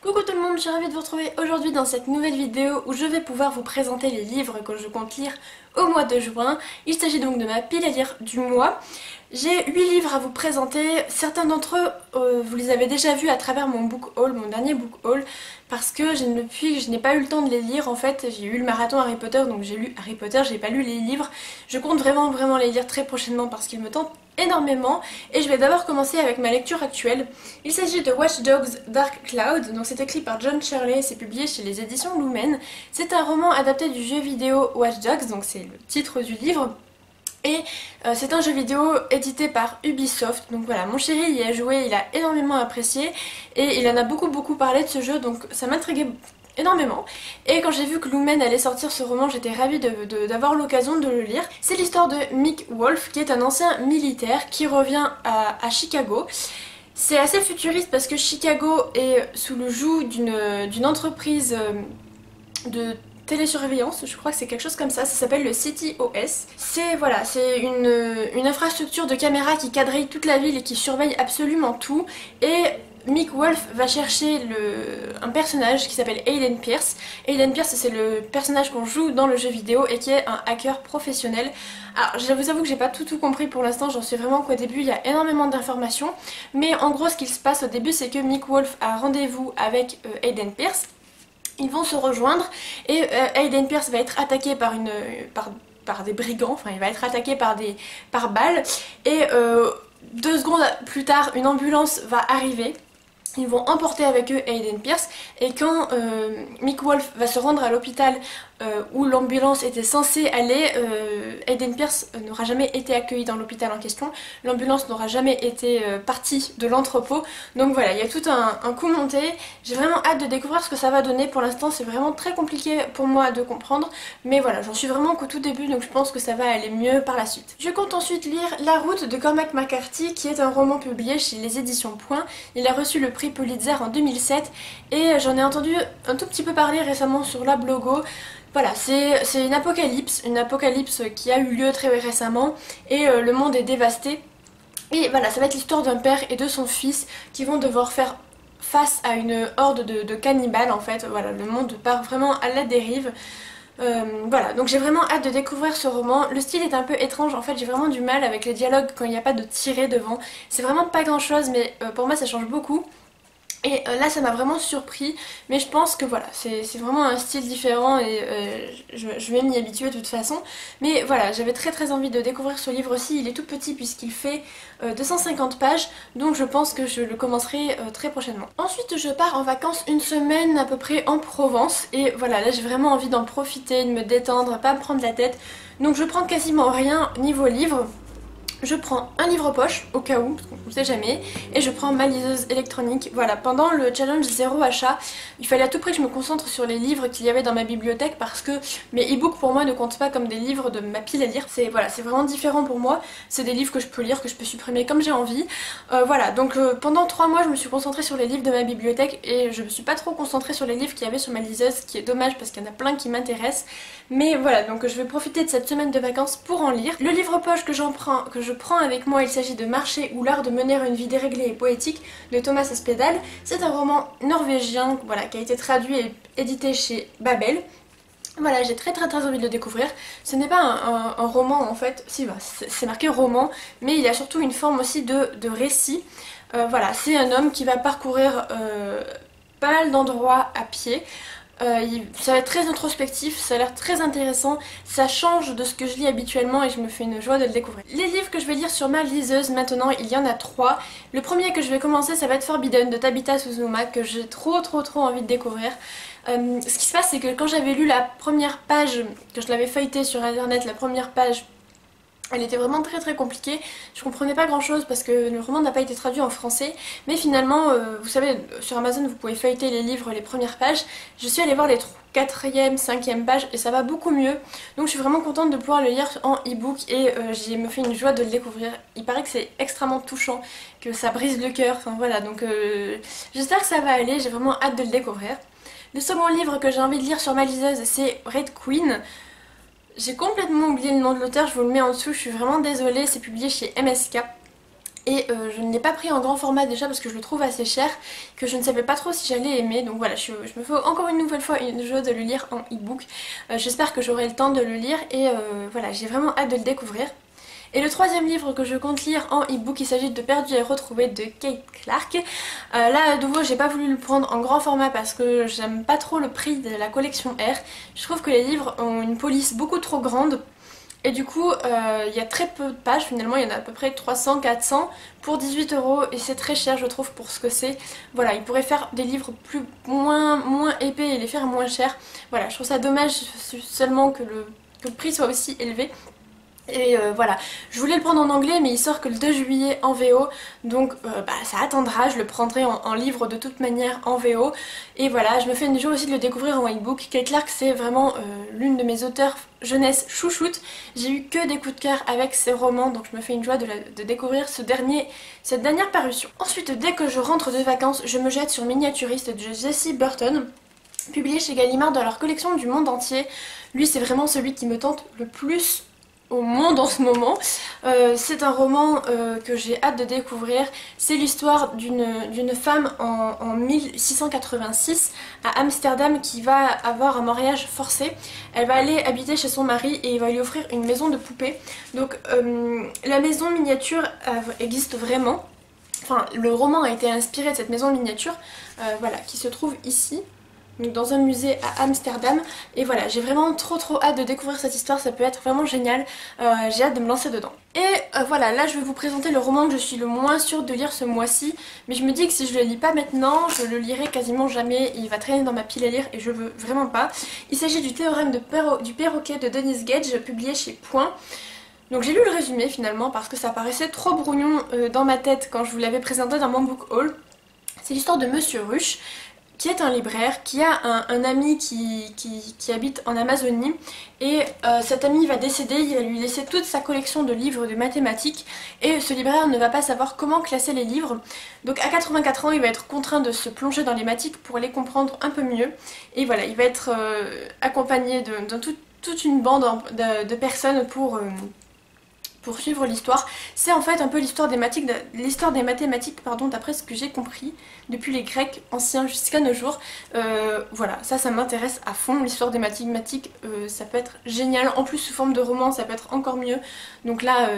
Coucou tout le monde, je suis ravie de vous retrouver aujourd'hui dans cette nouvelle vidéo où je vais pouvoir vous présenter les livres que je compte lire au mois de juin. Il s'agit donc de ma pile à lire du mois. J'ai 8 livres à vous présenter, certains d'entre eux vous les avez déjà vus à travers mon book haul, mon dernier book haul, parce que depuis je n'ai pas eu le temps de les lire en fait. J'ai eu le marathon Harry Potter, donc j'ai lu Harry Potter, j'ai pas lu les livres. Je compte vraiment les lire très prochainement parce qu'ils me tentent énormément, et je vais d'abord commencer avec ma lecture actuelle. Il s'agit de Watch Dogs Dark Cloud, donc c'est écrit par John Shirley, c'est publié chez les éditions Lumen. C'est un roman adapté du jeu vidéo Watch Dogs, donc c'est le titre du livre. Et c'est un jeu vidéo édité par Ubisoft, donc voilà, mon chéri y a joué, il a énormément apprécié et il en a beaucoup parlé de ce jeu, donc ça m'intriguait énormément. Et quand j'ai vu que Lumen allait sortir ce roman, j'étais ravie d'avoir l'occasion de le lire. C'est l'histoire de Mick Wolf, qui est un ancien militaire qui revient à Chicago. C'est assez futuriste parce que Chicago est sous le joug d'une entreprise de télésurveillance, je crois que c'est quelque chose comme ça s'appelle le City OS. C'est voilà, c'est une infrastructure de caméras qui quadrille toute la ville et qui surveille absolument tout. Et Mick Wolf va chercher un personnage qui s'appelle Aiden Pierce. Aiden Pierce, c'est le personnage qu'on joue dans le jeu vidéo et qui est un hacker professionnel. Alors je vous avoue que j'ai pas tout compris pour l'instant, j'en suis vraiment qu'au début, il y a énormément d'informations. Mais en gros ce qui se passe au début, c'est que Mick Wolf a rendez-vous avec Aiden Pierce. Ils vont se rejoindre et Aiden Pierce va être attaqué par des brigands, enfin il va être attaqué par balles, et 2 secondes plus tard une ambulance va arriver. Ils vont emporter avec eux Aiden Pierce, et quand Mick Wolf va se rendre à l'hôpital où l'ambulance était censée aller, Aiden Pierce n'aura jamais été accueilli dans l'hôpital en question, l'ambulance n'aura jamais été partie de l'entrepôt, donc voilà, il y a tout un coup monté. J'ai vraiment hâte de découvrir ce que ça va donner. Pour l'instant c'est vraiment très compliqué pour moi de comprendre, mais voilà, j'en suis vraiment qu'au tout début, donc je pense que ça va aller mieux par la suite. Je compte ensuite lire La Route de Cormac McCarthy, qui est un roman publié chez les éditions Point. Il a reçu le prix Pulitzer en 2007 et j'en ai entendu un tout petit peu parler récemment sur la blogo. Voilà, c'est une apocalypse qui a eu lieu très récemment et le monde est dévasté. Et voilà, ça va être l'histoire d'un père et de son fils qui vont devoir faire face à une horde de cannibales en fait. Voilà, le monde part vraiment à la dérive. Voilà, donc j'ai vraiment hâte de découvrir ce roman. Le style est un peu étrange, en fait j'ai vraiment du mal avec les dialogues quand il n'y a pas de tiré devant. C'est vraiment pas grand chose, mais pour moi ça change beaucoup. Et là ça m'a vraiment surpris, mais je pense que voilà, c'est vraiment un style différent et je vais m'y habituer de toute façon. Mais voilà, j'avais très envie de découvrir ce livre aussi. Il est tout petit puisqu'il fait 250 pages, donc je pense que je le commencerai très prochainement. Ensuite je pars en vacances une semaine à peu près en Provence, et voilà, là j'ai vraiment envie d'en profiter, de me détendre, pas me prendre la tête. Donc je prends quasiment rien niveau livre. Je prends un livre poche au cas où, parce qu'on ne sait jamais, et je prends ma liseuse électronique. Voilà, pendant le challenge 0 achat, il fallait à tout prix que je me concentre sur les livres qu'il y avait dans ma bibliothèque, parce que mes e-books pour moi ne comptent pas comme des livres de ma pile à lire. C'est voilà, c'est vraiment différent pour moi. C'est des livres que je peux lire, que je peux supprimer comme j'ai envie. Voilà, donc pendant 3 mois je me suis concentrée sur les livres de ma bibliothèque et je me suis pas trop concentrée sur les livres qu'il y avait sur ma liseuse, ce qui est dommage parce qu'il y en a plein qui m'intéressent. Mais voilà, donc je vais profiter de cette semaine de vacances pour en lire. Le livre poche que je prends avec moi, il s'agit de Marcher ou l'art de mener une vie déréglée et poétique de Thomas Espedal. C'est un roman norvégien, voilà, qui a été traduit et édité chez Babel. Voilà, j'ai très envie de le découvrir. Ce n'est pas un roman en fait, si bah, c'est marqué roman, mais il y a surtout une forme aussi de récit. Voilà, c'est un homme qui va parcourir pas mal d'endroits à pied. Ça va être très introspectif, ça a l'air très intéressant, ça change de ce que je lis habituellement et je me fais une joie de le découvrir. Les livres que je vais lire sur ma liseuse maintenant, il y en a 3. Le premier que je vais commencer, ça va être Forbidden de Tabitha Suzuma, que j'ai trop envie de découvrir. Ce qui se passe, c'est que quand j'avais lu la première page, que je l'avais feuilletée sur internet, la première page, elle était vraiment très compliquée, je comprenais pas grand chose parce que le roman n'a pas été traduit en français, mais finalement, vous savez, sur Amazon vous pouvez feuilleter les livres, les premières pages. Je suis allée voir les 4e, 5e pages et ça va beaucoup mieux, donc je suis vraiment contente de pouvoir le lire en e-book et j'ai me fait une joie de le découvrir. Il paraît que c'est extrêmement touchant, que ça brise le cœur, enfin voilà, donc j'espère que ça va aller, j'ai vraiment hâte de le découvrir. Le second livre que j'ai envie de lire sur ma liseuse, c'est Red Queen. J'ai complètement oublié le nom de l'auteur, je vous le mets en dessous, je suis vraiment désolée, c'est publié chez MSK. Et je ne l'ai pas pris en grand format déjà parce que je le trouve assez cher, que je ne savais pas trop si j'allais aimer. Donc voilà, je me fais encore une nouvelle fois une joie de le lire en e-book. J'espère que j'aurai le temps de le lire et voilà, j'ai vraiment hâte de le découvrir. Et le troisième livre que je compte lire en e-book, il s'agit de Perdu et retrouvé de Kate Clark. Là, de nouveau, j'ai pas voulu le prendre en grand format parce que j'aime pas trop le prix de la collection R. Je trouve que les livres ont une police beaucoup trop grande. Et du coup, il y a très peu de pages, finalement, il y en a à peu près 300-400 pour 18 € et c'est très cher je trouve pour ce que c'est. Voilà, ils pourraient faire des livres moins épais et les faire moins chers. Voilà, je trouve ça dommage seulement que le prix soit aussi élevé. Et voilà, je voulais le prendre en anglais mais il sort que le 2 juillet en VO, donc ça attendra, je le prendrai en livre de toute manière en VO. Et voilà, je me fais une joie aussi de le découvrir en e-book. Kate Clark c'est vraiment l'une de mes auteurs jeunesse chouchoute. J'ai eu que des coups de cœur avec ses romans, donc je me fais une joie de découvrir cette dernière parution. Ensuite, dès que je rentre de vacances, je me jette sur Miniaturiste de Jessie Burton, publié chez Gallimard dans leur collection du monde entier. Lui c'est vraiment celui qui me tente le plus au monde en ce moment. C'est un roman que j'ai hâte de découvrir. C'est l'histoire d'une femme en 1686 à Amsterdam qui va avoir un mariage forcé. Elle va aller habiter chez son mari et il va lui offrir une maison de poupée. Donc la maison miniature existe vraiment. Enfin, le roman a été inspiré de cette maison miniature, voilà, qui se trouve ici. Donc dans un musée à Amsterdam. Et voilà, j'ai vraiment trop hâte de découvrir cette histoire, ça peut être vraiment génial. J'ai hâte de me lancer dedans. Et voilà, là je vais vous présenter le roman que je suis le moins sûre de lire ce mois-ci. Mais je me dis que si je le lis pas maintenant, je le lirai quasiment jamais. Il va traîner dans ma pile à lire et je veux vraiment pas. Il s'agit du théorème du perroquet de Dennis Gage, publié chez Point. Donc j'ai lu le résumé finalement parce que ça paraissait trop brouillon dans ma tête quand je vous l'avais présenté dans mon book haul. C'est l'histoire de Monsieur Rush, qui est un libraire, qui a un ami qui habite en Amazonie et cet ami va décéder, il va lui laisser toute sa collection de livres de mathématiques et ce libraire ne va pas savoir comment classer les livres. Donc à 84 ans il va être contraint de se plonger dans les mathématiques pour les comprendre un peu mieux et voilà, il va être accompagné de toute une bande de personnes pour suivre l'histoire. C'est en fait un peu l'histoire des mathématiques, pardon, d'après ce que j'ai compris, depuis les Grecs anciens jusqu'à nos jours. Voilà, ça m'intéresse à fond, l'histoire des mathématiques, ça peut être génial. En plus sous forme de roman, ça peut être encore mieux. Donc là,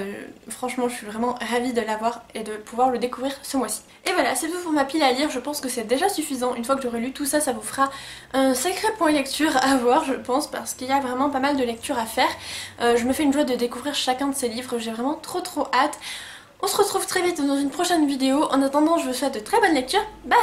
franchement, je suis vraiment ravie de l'avoir et de pouvoir le découvrir ce mois-ci. Et voilà, c'est tout pour ma pile à lire, je pense que c'est déjà suffisant. Une fois que j'aurai lu tout ça, ça vous fera un sacré point lecture à voir, je pense, parce qu'il y a vraiment pas mal de lectures à faire. Je me fais une joie de découvrir chacun de ces livres, j'ai vraiment trop hâte. On se retrouve très vite dans une prochaine vidéo. En attendant, je vous souhaite de très bonnes lectures. Bye!